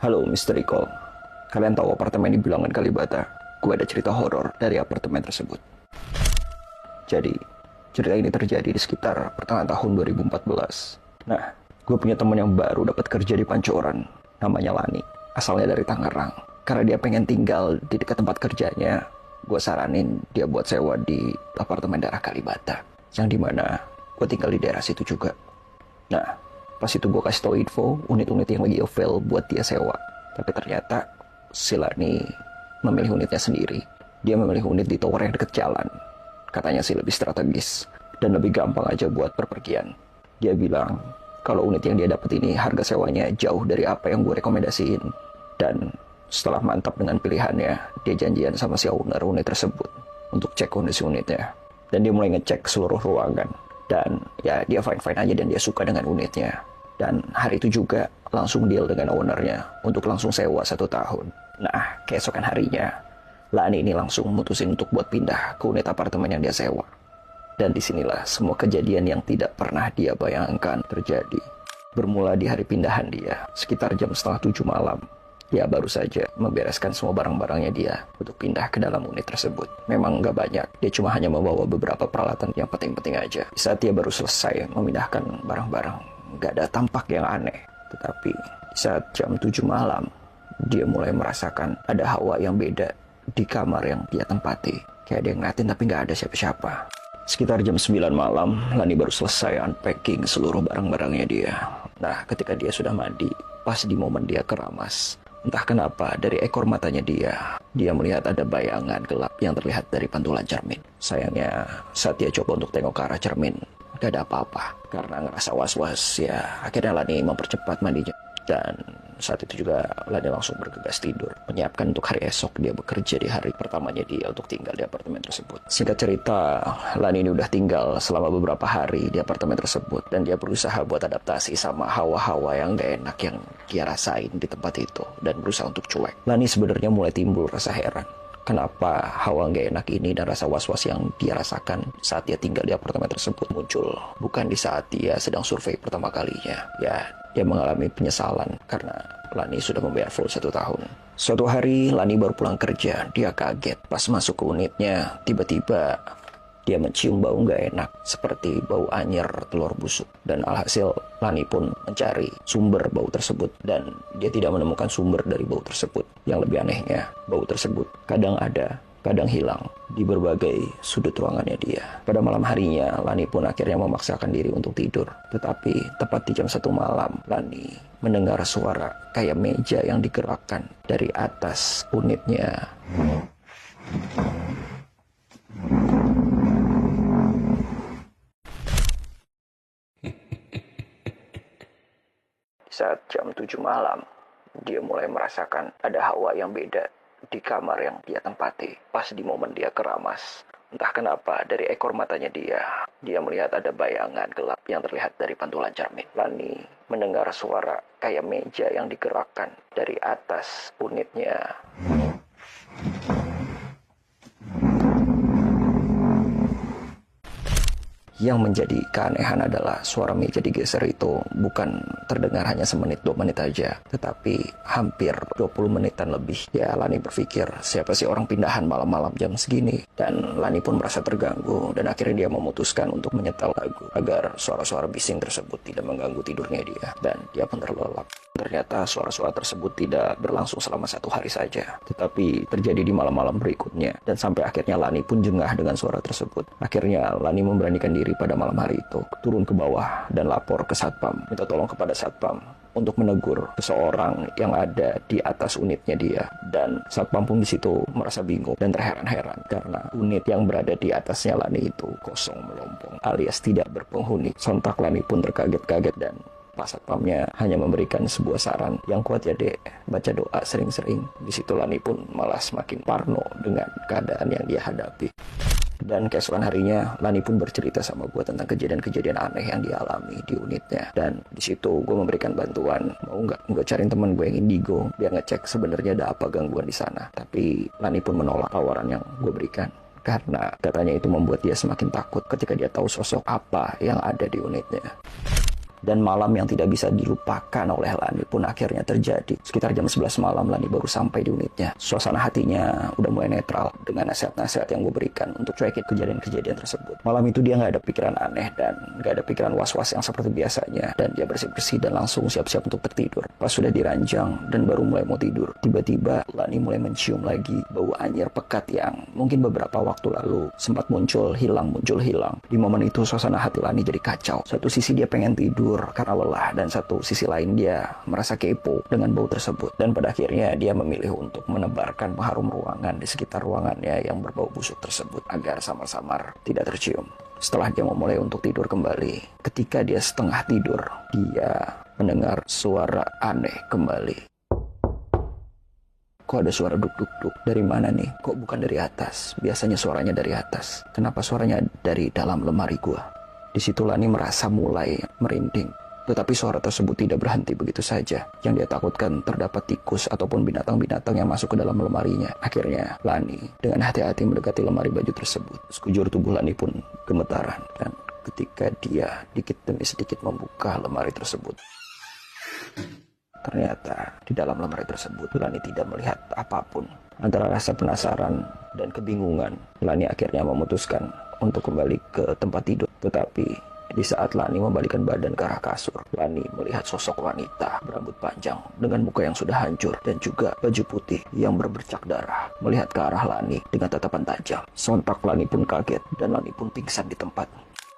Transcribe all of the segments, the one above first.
Halo Misteri Call. Kalian tahu apartemen di Bilangan Kalibata? Gue ada cerita horor dari apartemen tersebut. Jadi, cerita ini terjadi di sekitar pertengahan tahun 2014. Nah, gue punya teman yang baru dapat kerja di Pancoran. Namanya Lani. Asalnya dari Tangerang. Karena dia pengen tinggal di dekat tempat kerjanya, gue saranin dia buat sewa di apartemen daerah Kalibata. Yang dimana gue tinggal di daerah situ juga. Nah, pas itu gue kasih tau info unit-unit yang lagi avail buat dia sewa. Tapi ternyata si Lani memilih unitnya sendiri. Dia memilih unit di tower yang deket jalan. Katanya sih lebih strategis dan lebih gampang aja buat perpergian. Dia bilang kalau unit yang dia dapat ini harga sewanya jauh dari apa yang gue rekomendasiin. Dan setelah mantap dengan pilihannya, dia janjian sama si owner unit tersebut untuk cek kondisi unitnya. Dan dia mulai ngecek seluruh ruangan. Dan ya dia fine-fine aja dan dia suka dengan unitnya. Dan hari itu juga langsung deal dengan ownernya untuk langsung sewa 1 tahun. Nah, keesokan harinya, Lani ini langsung mutusin untuk buat pindah ke unit apartemen yang dia sewa. Dan disinilah semua kejadian yang tidak pernah dia bayangkan terjadi. Bermula di hari pindahan dia, sekitar jam setengah 7 malam. Dia baru saja membereskan semua barang-barangnya dia untuk pindah ke dalam unit tersebut. Memang nggak banyak, dia cuma hanya membawa beberapa peralatan yang penting-penting aja. Saat dia baru selesai memindahkan barang-barang, nggak ada tampak yang aneh. Tetapi saat jam 7 malam, dia mulai merasakan ada hawa yang beda di kamar yang dia tempati. Kayak ada yang ngeliatin tapi nggak ada siapa-siapa. Sekitar jam 9 malam, Lani baru selesai unpacking seluruh barang-barangnya dia. Nah, ketika dia sudah mandi, pas di momen dia keramas, entah kenapa dari ekor matanya dia melihat ada bayangan gelap yang terlihat dari pantulan cermin. Sayangnya saat dia coba untuk tengok ke arah cermin, gak ada apa-apa. Karena ngerasa was-was, ya akhirnya Lani mempercepat mandinya. Dan saat itu juga Lani langsung bergegas tidur, menyiapkan untuk hari esok dia bekerja di hari pertamanya dia untuk tinggal di apartemen tersebut. Singkat cerita, Lani ini udah tinggal selama beberapa hari di apartemen tersebut. Dan dia berusaha buat adaptasi sama hawa-hawa yang gak enak yang dia rasain di tempat itu. Dan berusaha untuk cuek. Lani sebenarnya mulai timbul rasa heran. Kenapa hawa gak enak ini dan rasa was-was yang dia rasakan saat dia tinggal di apartemen tersebut muncul bukan di saat dia sedang survei pertama kalinya. Ya, dia mengalami penyesalan karena Lani sudah membayar full 1 tahun. Suatu hari Lani baru pulang kerja. Dia kaget pas masuk ke unitnya. Tiba-tiba dia mencium bau gak enak seperti bau anyir telur busuk. Dan alhasil Lani pun mencari sumber bau tersebut. Dan dia tidak menemukan sumber dari bau tersebut. Yang lebih anehnya, bau tersebut kadang ada, kadang hilang di berbagai sudut ruangannya dia. Pada malam harinya, Lani pun akhirnya memaksakan diri untuk tidur. Tetapi tepat di jam 1 malam, Lani mendengar suara kayak meja yang digerakkan dari atas unitnya. Saat jam 7 malam, dia mulai merasakan ada hawa yang beda di kamar yang dia tempati. Pas di momen dia keramas, entah kenapa dari ekor matanya dia melihat ada bayangan gelap yang terlihat dari pantulan cermin. Lani mendengar suara kayak meja yang digerakkan dari atas unitnya. Yang menjadi keanehan adalah suara meja digeser itu bukan terdengar hanya semenit 2 menit aja, tetapi hampir 20 menitan lebih. Ya, Lani berpikir siapa sih orang pindahan malam-malam jam segini. Dan Lani pun merasa terganggu dan akhirnya dia memutuskan untuk menyetel lagu agar suara-suara bising tersebut tidak mengganggu tidurnya dia. Dan dia pun terlelap. Ternyata suara-suara tersebut tidak berlangsung selama 1 hari saja, tetapi terjadi di malam-malam berikutnya. Dan sampai akhirnya Lani pun jengah dengan suara tersebut. Akhirnya Lani memberanikan diri pada malam hari itu, turun ke bawah dan lapor ke satpam, minta tolong kepada satpam untuk menegur seseorang yang ada di atas unitnya dia. Dan satpam pun di situ merasa bingung dan terheran-heran karena unit yang berada di atasnya Lani itu kosong melompong alias tidak berpenghuni. Sontak Lani pun terkaget-kaget dan Pak Satpamnya hanya memberikan sebuah saran, yang kuat ya dek, baca doa sering-sering. Di situ Lani pun malah semakin parno dengan keadaan yang dia hadapi. Dan keesokan harinya, Lani pun bercerita sama gue tentang kejadian-kejadian aneh yang dia alami di unitnya. Dan di situ gue memberikan bantuan, mau nggak gue cariin teman gue yang indigo biar ngecek sebenarnya ada apa gangguan di sana. Tapi Lani pun menolak tawaran yang gue berikan. Karena katanya itu membuat dia semakin takut ketika dia tahu sosok apa yang ada di unitnya. Dan malam yang tidak bisa dilupakan oleh Lani pun akhirnya terjadi. Sekitar jam 11 malam Lani baru sampai di unitnya. Suasana hatinya udah mulai netral dengan nasihat-nasihat yang gue berikan untuk cuekin kejadian-kejadian tersebut. Malam itu dia gak ada pikiran aneh dan gak ada pikiran was-was yang seperti biasanya. Dan dia bersih-bersih dan langsung siap-siap untuk tertidur. Pas sudah diranjang dan baru mulai mau tidur, tiba-tiba Lani mulai mencium lagi bau anyir pekat yang mungkin beberapa waktu lalu sempat muncul hilang. Di momen itu suasana hati Lani jadi kacau. Satu sisi dia pengen tidur karena lelah, dan satu sisi lain dia merasa kepo dengan bau tersebut. Dan pada akhirnya dia memilih untuk menebarkan pengharum ruangan di sekitar ruangannya yang berbau busuk tersebut agar samar-samar tidak tercium. Setelah dia memulai untuk tidur kembali, ketika dia setengah tidur, dia mendengar suara aneh kembali. Kok ada suara duk-duk-duk? Dari mana nih? Kok bukan dari atas? Biasanya suaranya dari atas. Kenapa suaranya dari dalam lemari gua? Di situ Lani merasa mulai merinding. Tetapi suara tersebut tidak berhenti begitu saja. Yang dia takutkan terdapat tikus ataupun binatang-binatang yang masuk ke dalam lemarinya. Akhirnya Lani dengan hati-hati mendekati lemari baju tersebut. Sekujur tubuh Lani pun gemetaran. Dan ketika dia dikit demi sedikit membuka lemari tersebut, ternyata di dalam lemari tersebut Lani tidak melihat apapun. Antara rasa penasaran dan kebingungan, Lani akhirnya memutuskan untuk kembali ke tempat tidur. Tetapi di saat Lani membalikkan badan ke arah kasur, Lani melihat sosok wanita berambut panjang dengan muka yang sudah hancur dan juga baju putih yang berbercak darah melihat ke arah Lani dengan tatapan tajam. Sontak Lani pun kaget dan Lani pun pingsan di tempat.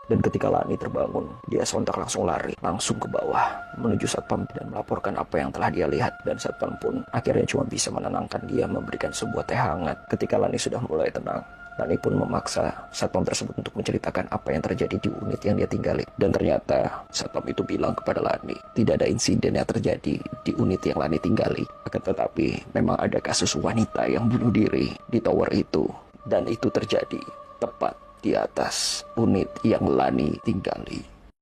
Dan ketika Lani terbangun, dia sontak langsung lari langsung ke bawah menuju satpam dan melaporkan apa yang telah dia lihat. Dan satpam pun akhirnya cuma bisa menenangkan dia, memberikan sebuah teh hangat. Ketika Lani sudah mulai tenang, Lani pun memaksa satpam tersebut untuk menceritakan apa yang terjadi di unit yang dia tinggali. Dan ternyata satpam itu bilang kepada Lani, tidak ada insiden yang terjadi di unit yang Lani tinggali. Akan tetapi memang ada kasus wanita yang bunuh diri di tower itu. Dan itu terjadi tepat di atas unit yang Lani tinggali.